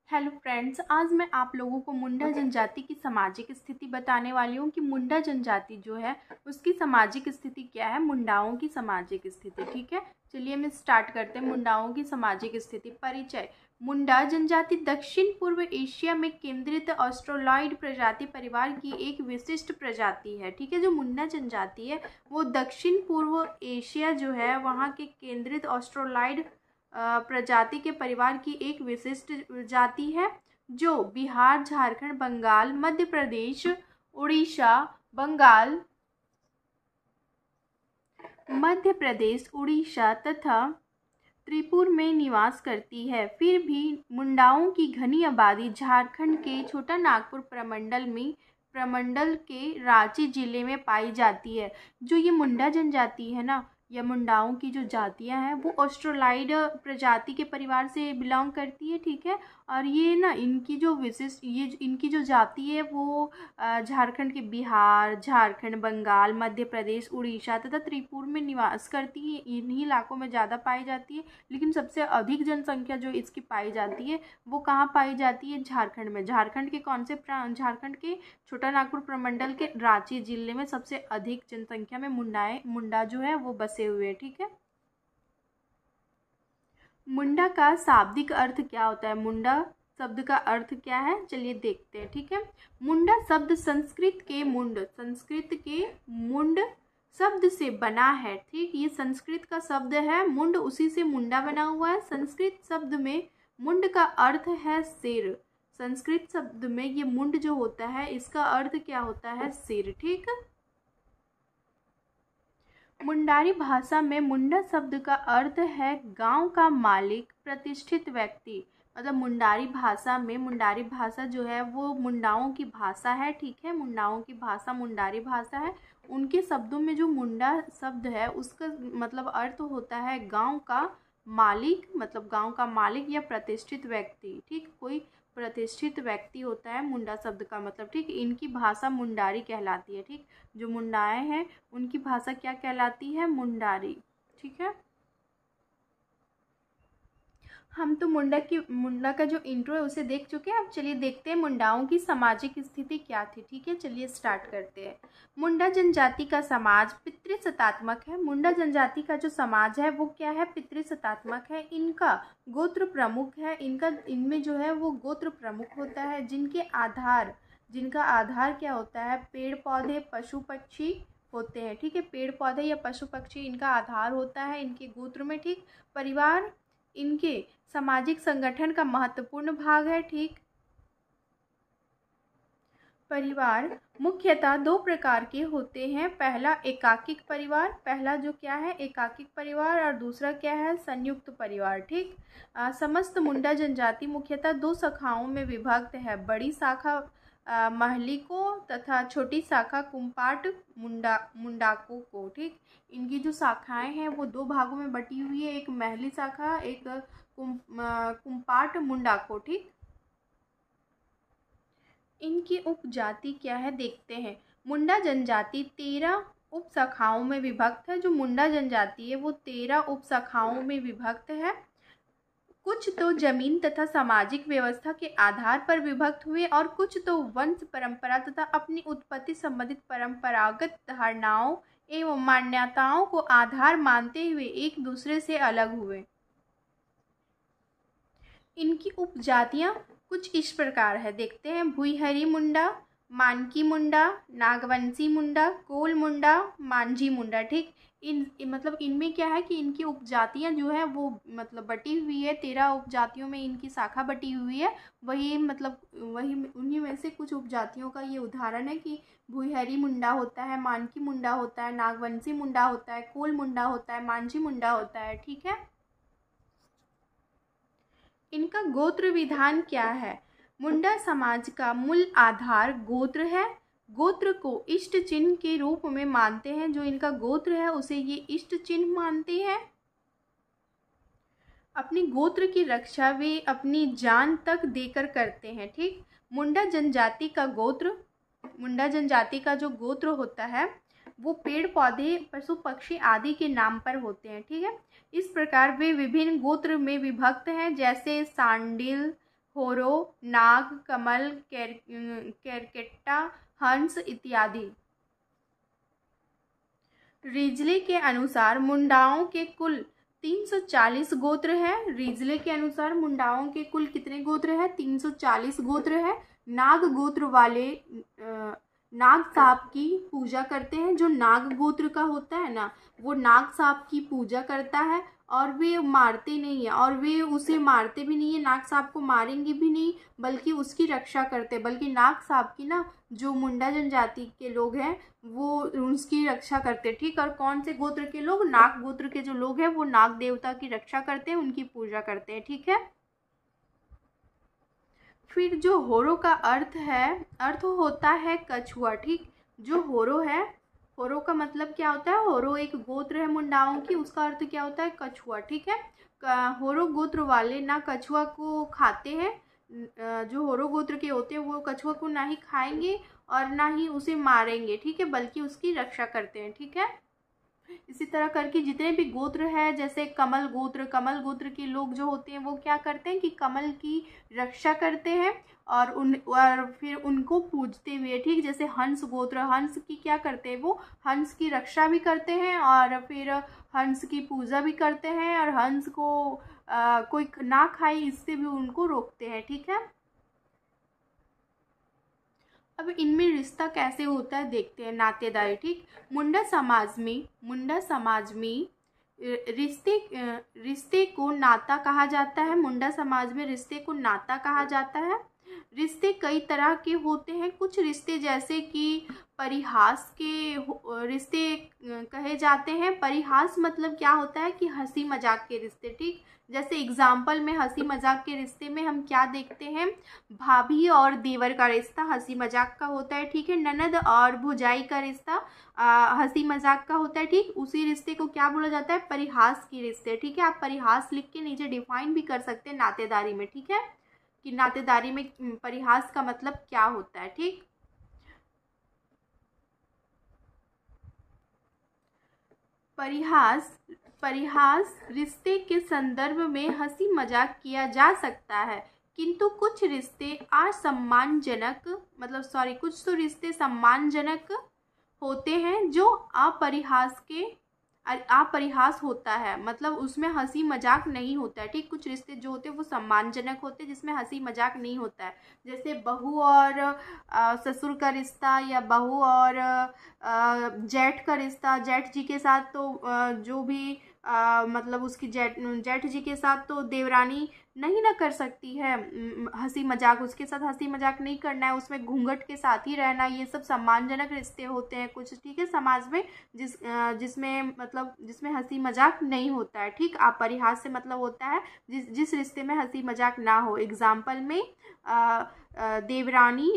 Hello friends, आज मैं आप लोगों को मुंडा जनजाति की सामाजिक स्थिति बताने वाली हूँ कि मुंडा जनजाति जो है उसकी सामाजिक स्थिति क्या है, मुंडाओं की सामाजिक स्थिति। ठीक है, चलिए हम स्टार्ट करते हैं। मुंडाओं की सामाजिक स्थिति। परिचय। मुंडा जनजाति दक्षिण पूर्व एशिया में केंद्रित ऑस्ट्रोलॉइड प्रजाति परिवार की एक विशिष्ट प्रजाति है। ठीक है, जो मुंडा जनजाति है वो दक्षिण पूर्व एशिया जो है वहाँ के केंद्रित ऑस्ट्रोलॉइड प्रजाति के परिवार की एक विशिष्ट जाति है जो बिहार, झारखंड, बंगाल, मध्य प्रदेश, उड़ीसा, बंगाल, मध्य प्रदेश, उड़ीसा तथा त्रिपुर में निवास करती है। फिर भी मुंडाओं की घनी आबादी झारखंड के छोटा नागपुर प्रमंडल के रांची जिले में पाई जाती है। जो ये मुंडा जनजाति है ना, या मुंडाओं की जो जातियां हैं वो ऑस्ट्रोलाइड प्रजाति के परिवार से बिलोंग करती है। ठीक है, और ये ना इनकी जो इनकी जो जाति है वो झारखंड के बिहार, झारखंड, बंगाल, मध्य प्रदेश, उड़ीसा तथा त्रिपुर में निवास करती है। इन्हीं इलाकों में ज़्यादा पाई जाती है, लेकिन सबसे अधिक जनसंख्या जो इसकी पाई जाती है वो कहाँ पाई जाती है? झारखंड में। झारखंड के कौन से झारखंड के छोटा नागपुर प्रमंडल के रांची जिले में सबसे अधिक जनसंख्या में मुंडा जो है वो बसे हुए हैं। ठीक है, मुंडा का शाब्दिक अर्थ क्या होता है? मुंडा शब्द का अर्थ क्या है, चलिए देखते हैं। ठीक है, मुंडा शब्द संस्कृत के मुंड शब्द से बना है। ठीक, ये संस्कृत का शब्द है मुंड, उसी से मुंडा बना हुआ है। संस्कृत शब्द में मुंड का अर्थ है सिर। संस्कृत शब्द में ये मुंड जो होता है इसका अर्थ क्या होता है? सिर। ठीक, मुंडारी भाषा में मुंडा शब्द का अर्थ है गांव का मालिक, प्रतिष्ठित व्यक्ति। मतलब मुंडारी भाषा जो है वो मुंडाओं की भाषा है। ठीक है, मुंडाओं की भाषा मुंडारी भाषा है। उनके शब्दों में जो मुंडा शब्द है उसका मतलब अर्थ होता है गांव का मालिक, मतलब गांव का मालिक या प्रतिष्ठित व्यक्ति। ठीक, कोई प्रतिष्ठित व्यक्ति होता है मुंडा शब्द का मतलब। ठीक, इनकी भाषा मुंडारी कहलाती है। ठीक, जो मुंडाएं हैं उनकी भाषा क्या कहलाती है? मुंडारी। ठीक है, हम तो मुंडा का जो इंट्रो है उसे देख चुके हैं। अब चलिए देखते हैं मुंडाओं की सामाजिक स्थिति क्या थी। ठीक है, चलिए स्टार्ट करते हैं। मुंडा जनजाति का समाज पितृसत्तात्मक है। मुंडा जनजाति का जो समाज है वो क्या है? पितृसत्तात्मक है। इनका गोत्र प्रमुख है। इनमें जो है वो गोत्र प्रमुख होता है जिनका आधार क्या होता है? पेड़ पौधे, पशु पक्षी होते हैं। ठीक है, पेड़ पौधे या पशु पक्षी इनका आधार होता है इनके गोत्र में। ठीक, परिवार इनके सामाजिक संगठन का महत्वपूर्ण भाग है। ठीक, परिवार मुख्यतः दो प्रकार के होते हैं। पहला एकाकिक परिवार, पहला जो क्या है? एकाकिक परिवार, और दूसरा क्या है? संयुक्त परिवार। ठीक, समस्त मुंडा जनजाति मुख्यतः दो शाखाओं में विभक्त है। बड़ी शाखा महलिको तथा छोटी शाखा कुम्पाट मुंडाकों को। ठीक, इनकी जो शाखाएं हैं वो दो भागों में बटी हुई है, एक महली शाखा, एक कुम्पाट मुंडाको। ठीक, इनकी उपजाति क्या है देखते हैं। मुंडा जनजाति 13 उप शाखाओं में विभक्त है। जो मुंडा जनजाति है वो 13 उप शाखाओं में विभक्त है। कुछ तो जमीन तथा सामाजिक व्यवस्था के आधार पर विभक्त हुए और कुछ तो वंश परंपरा तथा अपनी उत्पत्ति संबंधित परंपरागत धारणाओं एवं मान्यताओं को आधार मानते हुए एक दूसरे से अलग हुए। इनकी उपजातियां कुछ इस प्रकार है देखते हैं। भुईहरी मुंडा, मानकी मुंडा, नागवंशी मुंडा, कोल मुंडा, मांझी मुंडा। ठीक, मतलब इनमें क्या है कि इनकी उपजातियां जो है वो मतलब बटी हुई है। 13 उपजातियों में इनकी शाखा बटी हुई है। वही उन्हीं में से कुछ उपजातियों का ये उदाहरण है कि भुईहरी मुंडा होता है, मानकी मुंडा होता है, नागवंशी मुंडा होता है, कोल मुंडा होता है, मांझी मुंडा होता है। ठीक है, इनका गोत्र विधान क्या है? मुंडा समाज का मूल आधार गोत्र है। गोत्र को इष्ट चिन्ह के रूप में मानते हैं। जो इनका गोत्र है उसे ये इष्ट चिन्ह मानते हैं। अपनी गोत्र की रक्षा वे अपनी जान तक देकर करते हैं। ठीक, मुंडा जनजाति का जो गोत्र होता है वो पेड़ पौधे, पशु पक्षी आदि के नाम पर होते हैं। ठीक है, इस प्रकार वे विभिन्न गोत्र में विभक्त हैं, जैसे सांडिल होरो, नाग, कमल, केरकेट्टा, हंस इत्यादि। रिजले के अनुसार मुंडाओं के कुल 340 गोत्र है। रिजले के अनुसार मुंडाओं के कुल कितने गोत्र है? 340 गोत्र है। नाग गोत्र वाले नाग सांप की पूजा करते हैं। जो नाग गोत्र का होता है ना, वो नाग सांप की पूजा करता है और वे मारते नहीं है, और वे उसे मारते भी नहीं है, नाग सांप को मारेंगे भी नहीं, बल्कि उसकी रक्षा करते। बल्कि नाग सांप की ना, जो मुंडा जनजाति के लोग हैं वो उसकी रक्षा करते। ठीक, और कौन से गोत्र के लोग? नाग गोत्र के जो लोग हैं वो नाग देवता की रक्षा करते हैं, उनकी पूजा करते हैं। ठीक है। फिर जो होरो का अर्थ होता है कछुआ। ठीक, जो होरो है, होरो का मतलब क्या होता है? होरो एक गोत्र है मुंडाओं की, उसका अर्थ क्या होता है? कछुआ। ठीक है। होरो गोत्र वाले ना कछुआ को खाते हैं। जो होरो गोत्र के होते हैं वो कछुआ को ना ही खाएंगे और ना ही उसे मारेंगे। ठीक है, बल्कि उसकी रक्षा करते हैं। ठीक है। इसी तरह करके जितने भी गोत्र है, जैसे कमल गोत्र के लोग जो होते हैं वो क्या करते हैं कि कमल की रक्षा करते हैं और फिर उनको पूजते हुए। ठीक, जैसे हंस गोत्र, हंस की क्या करते हैं? वो हंस की रक्षा भी करते हैं और फिर हंस की पूजा भी करते हैं, और हंस को कोई ना खाए इससे भी उनको रोकते हैं। ठीक है। अब इनमें रिश्ता कैसे होता है देखते हैं, नातेदारी। ठीक, मुंडा समाज में रिश्ते को नाता कहा जाता है। मुंडा समाज में रिश्ते को नाता कहा जाता है। रिश्ते कई तरह के होते हैं। कुछ रिश्ते जैसे कि परिहास के रिश्ते कहे जाते हैं। परिहास मतलब क्या होता है कि हंसी मजाक के रिश्ते। ठीक, जैसे एग्जाम्पल में हंसी मजाक के रिश्ते में हम क्या देखते हैं? भाभी और देवर का रिश्ता हंसी मजाक का होता है। ठीक है। ननद और भुजाई का रिश्ता हंसी मजाक का होता है। ठीक, उसी रिश्ते को क्या बोला जाता है? परिहास की रिश्ते। ठीक है, आप परिहास लिख के नीचे डिफाइन भी कर सकते हैं नातेदारी में। ठीक है, कि नातेदारी में परिहास का मतलब क्या होता है। ठीक, परिहास रिश्ते के संदर्भ में हंसी मजाक किया जा सकता है, किंतु कुछ रिश्ते असम्मानजनक कुछ तो रिश्ते सम्मानजनक होते हैं जो अपरिहास होता है, मतलब उसमें हंसी मजाक नहीं होता है। ठीक, कुछ रिश्ते जो होते हैं वो सम्मानजनक होते हैं जिसमें हंसी मजाक नहीं होता है। जैसे बहू और ससुर का रिश्ता, या बहू और जेठ का रिश्ता। जेठ जी के साथ तो जो भी मतलब उसकी जेठ जी के साथ तो देवरानी नहीं ना कर सकती है हंसी मजाक, उसके साथ हंसी मजाक नहीं करना है, उसमें घूंघट के साथ ही रहना। ये सब सम्मानजनक रिश्ते होते हैं कुछ। ठीक है, समाज में जिसमें हंसी मजाक नहीं होता है। ठीक, अपरिहास से मतलब होता है जिस रिश्ते में हंसी मजाक ना हो। एग्जाम्पल में देवरानी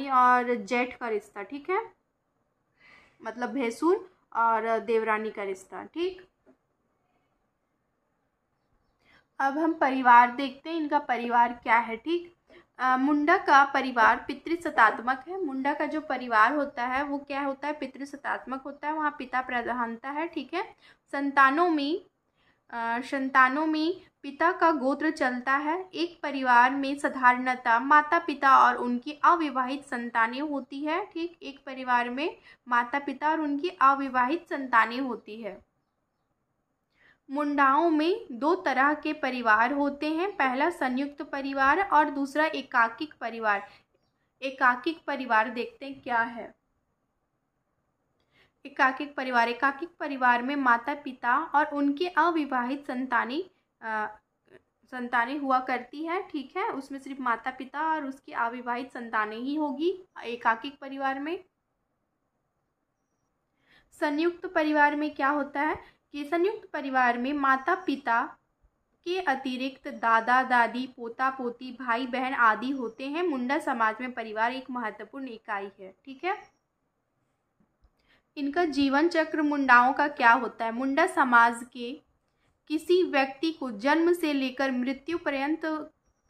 और जेठ का रिश्ता। ठीक है, मतलब भैंसुर और देवरानी का रिश्ता। ठीक, अब हम परिवार देखते हैं, इनका परिवार क्या है। ठीक, मुंडा का परिवार पितृसत्तात्मक है। मुंडा का जो परिवार होता है वो क्या होता है? पितृसत्तात्मक होता है। वहाँ पिता प्रधानता है। ठीक है, संतानों में पिता का गोत्र चलता है। एक परिवार में साधारणतः माता पिता और उनकी अविवाहित संतानें होती है। ठीक, एक परिवार में माता पिता और उनकी अविवाहित संतानें होती है। मुंडाओं में दो तरह के परिवार होते हैं, पहला संयुक्त परिवार और दूसरा एकाकिक परिवार। एकाकिक परिवार देखते हैं क्या है। एकाकिक परिवार में माता पिता और उनके अविवाहित संतानें हुआ करती है। ठीक है, उसमें सिर्फ माता पिता और उसकी अविवाहित संतानें ही होगी एकाकिक परिवार में। संयुक्त परिवार में क्या होता है कि संयुक्त परिवार में माता पिता के अतिरिक्त दादा दादी, पोता पोती, भाई बहन आदि होते हैं। मुंडा समाज में परिवार एक महत्वपूर्ण इकाई है। ठीक है, इनका जीवन चक्र मुंडाओं का क्या होता है? मुंडा समाज के किसी व्यक्ति को जन्म से लेकर मृत्यु पर्यंत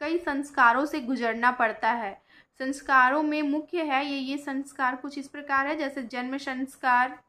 कई संस्कारों से गुजरना पड़ता है। संस्कारों में मुख्य है ये संस्कार कुछ इस प्रकार है, जैसे जन्म संस्कार,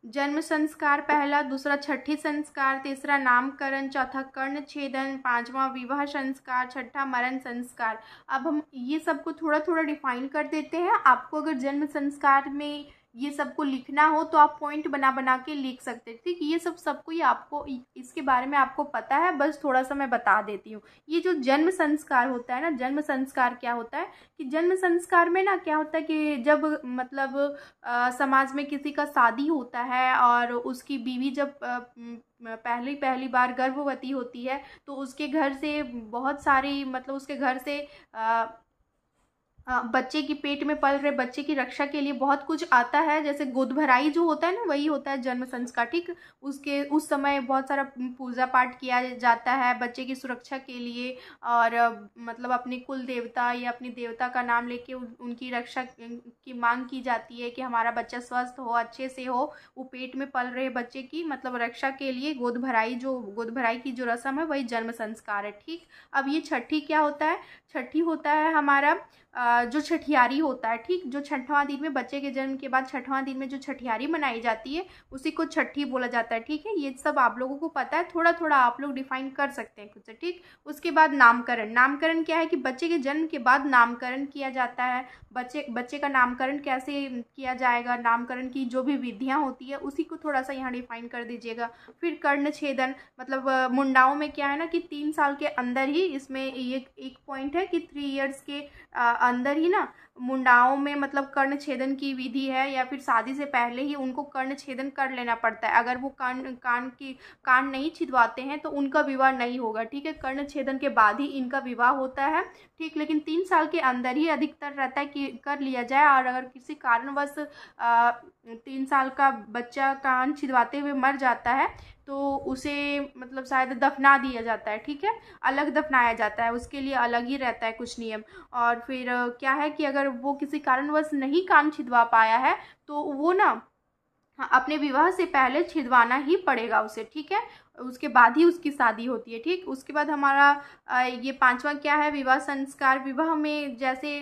जन्म संस्कार पहला, दूसरा छठी संस्कार, तीसरा नामकरण, चौथा कर्ण छेदन, पांचवा विवाह संस्कार, छठा मरण संस्कार। अब हम ये सबको थोड़ा थोड़ा डिफाइन कर देते हैं। आपको अगर जन्म संस्कार में ये सबको लिखना हो तो आप पॉइंट बना बना के लिख सकते हैं, ठीक। ये सबको ही आपको इसके बारे में आपको पता है, बस थोड़ा सा मैं बता देती हूँ। ये जो जन्म संस्कार होता है ना, जन्म संस्कार क्या होता है कि जन्म संस्कार में ना क्या होता है कि जब मतलब समाज में किसी का शादी होता है और उसकी बीवी जब पहली बार गर्भवती होती है तो उसके घर से बहुत सारी मतलब उसके घर से बच्चे की पेट में पल रहे बच्चे की रक्षा के लिए बहुत कुछ आता है। जैसे गोद भराई जो होता है ना, वही होता है जन्म संस्कार, ठीक। उसके उस समय बहुत सारा पूजा पाठ किया जाता है बच्चे की सुरक्षा के लिए, और मतलब अपने कुल देवता या अपनी देवता का नाम लेके उनकी रक्षा की मांग की जाती है कि हमारा बच्चा स्वस्थ हो, अच्छे से हो। वो पेट में पल रहे बच्चे की मतलब रक्षा के लिए गोद भराई की जो रस्म है वही जन्म संस्कार है, ठीक। अब ये छठी क्या होता है, छठी होता है हमारा जो छठियारी होता है, ठीक। जो छठवां दिन में बच्चे के जन्म के बाद छठवां दिन में जो छठियारी मनाई जाती है उसी को छठी बोला जाता है, ठीक है। ये सब आप लोगों को पता है, थोड़ा थोड़ा आप लोग डिफाइन कर सकते हैं खुद से, ठीक। उसके बाद नामकरण। नामकरण क्या है कि बच्चे के जन्म के बाद नामकरण किया जाता है। बच्चे का नामकरण कैसे किया जाएगा, नामकरण की जो भी विधियाँ होती है उसी को थोड़ा सा यहाँ डिफाइन कर दीजिएगा। फिर कर्ण छेदन, मतलब मुंडाओं में क्या है ना कि 3 साल के अंदर ही, इसमें ये एक पॉइंट है कि 3 इयर्स के अंदर ही ना मुंडाओं में मतलब कर्ण छेदन की विधि है, या फिर शादी से पहले ही उनको कर्ण छेदन कर लेना पड़ता है। अगर वो कान नहीं छिदवाते हैं तो उनका विवाह नहीं होगा, ठीक है। कर्ण छेदन के बाद ही इनका विवाह होता है, ठीक। लेकिन 3 साल के अंदर ही अधिकतर रहता है कि कर लिया जाए, और अगर किसी कारणवश 3 साल का बच्चा कान छिदवाते हुए मर जाता है तो उसे मतलब शायद दफना दिया जाता है, ठीक है। अलग दफनाया जाता है, उसके लिए अलग ही रहता है कुछ नियम। और फिर क्या है कि अगर वो किसी कारणवश नहीं कान छिदवा पाया है तो वो ना अपने विवाह से पहले छिदवाना ही पड़ेगा उसे, ठीक है। उसके बाद ही उसकी शादी होती है, ठीक। उसके बाद हमारा ये 5वां क्या है, विवाह संस्कार। विवाह में जैसे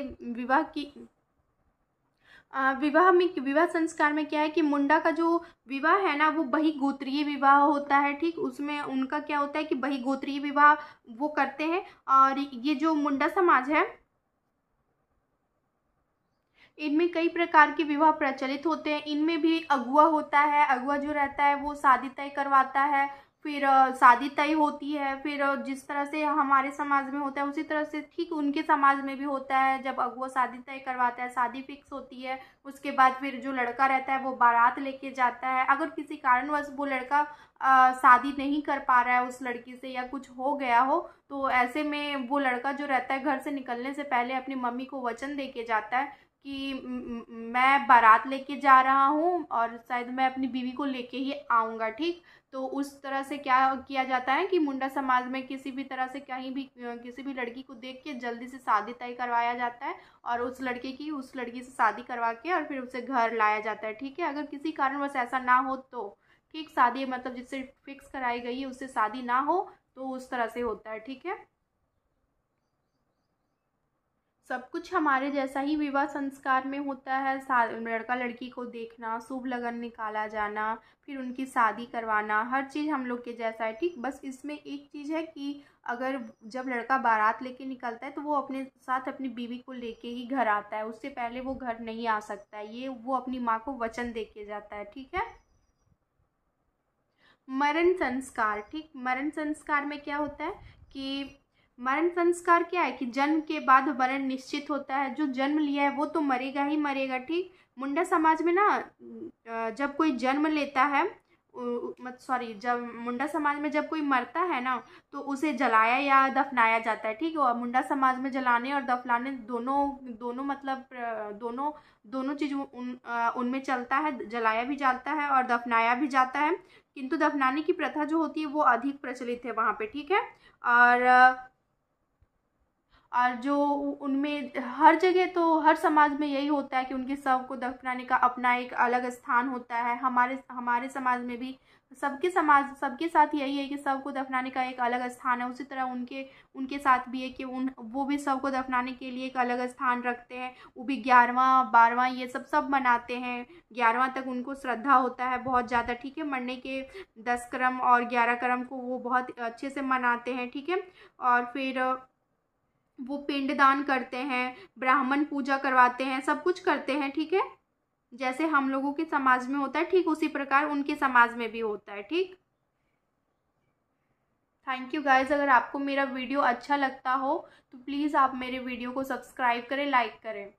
विवाह संस्कार में क्या है कि मुंडा का जो विवाह है ना वो बहिगोत्रीय विवाह होता है, ठीक। उसमें उनका क्या होता है कि बहिगोत्रीय विवाह वो करते हैं। और ये जो मुंडा समाज है इनमें कई प्रकार के विवाह प्रचलित होते हैं। इनमें भी अगुआ होता है, अगुआ जो रहता है वो शादी तय करवाता है, फिर शादी तय होती है। फिर जिस तरह से हमारे समाज में होता है उसी तरह से ठीक उनके समाज में भी होता है। जब अगुआ शादी तय करवाता है, शादी फिक्स होती है, उसके बाद फिर जो लड़का रहता है वो बारात लेके जाता है। अगर किसी कारणवश वो लड़का शादी नहीं कर पा रहा है उस लड़की से या कुछ हो गया हो तो ऐसे में वो लड़का जो रहता है घर से निकलने से पहले अपनी मम्मी को वचन दे के जाता है कि मैं बारात लेके जा रहा हूँ और शायद मैं अपनी बीवी को लेके ही आऊँगा, ठीक। तो उस तरह से क्या किया जाता है कि मुंडा समाज में किसी भी तरह से कहीं भी किसी भी लड़की को देख के जल्दी से शादी तय करवाया जाता है और उस लड़की से शादी करवा के और फिर उसे घर लाया जाता है, ठीक है। अगर किसी कारणवश ऐसा ना हो तो ठीक शादी मतलब जिससे फिक्स कराई गई है उससे शादी ना हो तो उस तरह से होता है, ठीक है। सब कुछ हमारे जैसा ही विवाह संस्कार में होता है। लड़का लड़की को देखना, शुभ लगन निकाला जाना, फिर उनकी शादी करवाना, हर चीज़ हम लोग के जैसा है, ठीक। बस इसमें एक चीज़ है कि अगर जब लड़का बारात लेके निकलता है तो वो अपने साथ अपनी बीवी को लेके ही घर आता है, उससे पहले वो घर नहीं आ सकता है। ये वो अपनी माँ को वचन दे के जाता है, ठीक है। मरण संस्कार, ठीक। मरण संस्कार में क्या होता है कि मरण संस्कार क्या है कि जन्म के बाद मरण निश्चित होता है। जो जन्म लिया है वो तो मरेगा ही मरेगा, ठीक। मुंडा समाज में ना जब कोई जन्म लेता है जब मुंडा समाज में जब कोई मरता है ना तो उसे जलाया या दफनाया जाता है, ठीक है। और मुंडा समाज में जलाने और दफनाने दोनों मतलब दोनों चीज उनमें चलता है। जलाया भी जाता है और दफनाया भी जाता है, किंतु दफनाने की प्रथा जो होती है वो अधिक प्रचलित है वहाँ पे, ठीक है। और और जो उनमें हर जगह तो हर समाज में यही होता है कि उनके शव को दफनाने का अपना एक अलग स्थान होता है। हमारे हमारे समाज में भी सबके साथ यही है कि शव को दफनाने का एक अलग स्थान है। उसी तरह उनके उनके साथ भी है कि वो भी शव को दफनाने के लिए एक अलग स्थान रखते हैं। वो भी 11वां 12वां ये सब मनाते हैं। 11वां तक उनको श्रद्धा होता है बहुत ज़्यादा, ठीक है। मरने के 10 क्रम और 11 क्रम को वो बहुत अच्छे से मनाते हैं, ठीक है। और फिर वो पिंडदान करते हैं, ब्राह्मण पूजा करवाते हैं, सब कुछ करते हैं, ठीक है। जैसे हम लोगों के समाज में होता है ठीक उसी प्रकार उनके समाज में भी होता है, ठीक। Thank you guys. अगर आपको मेरा वीडियो अच्छा लगता हो तो प्लीज़ आप मेरे वीडियो को सब्सक्राइब करें, लाइक करें।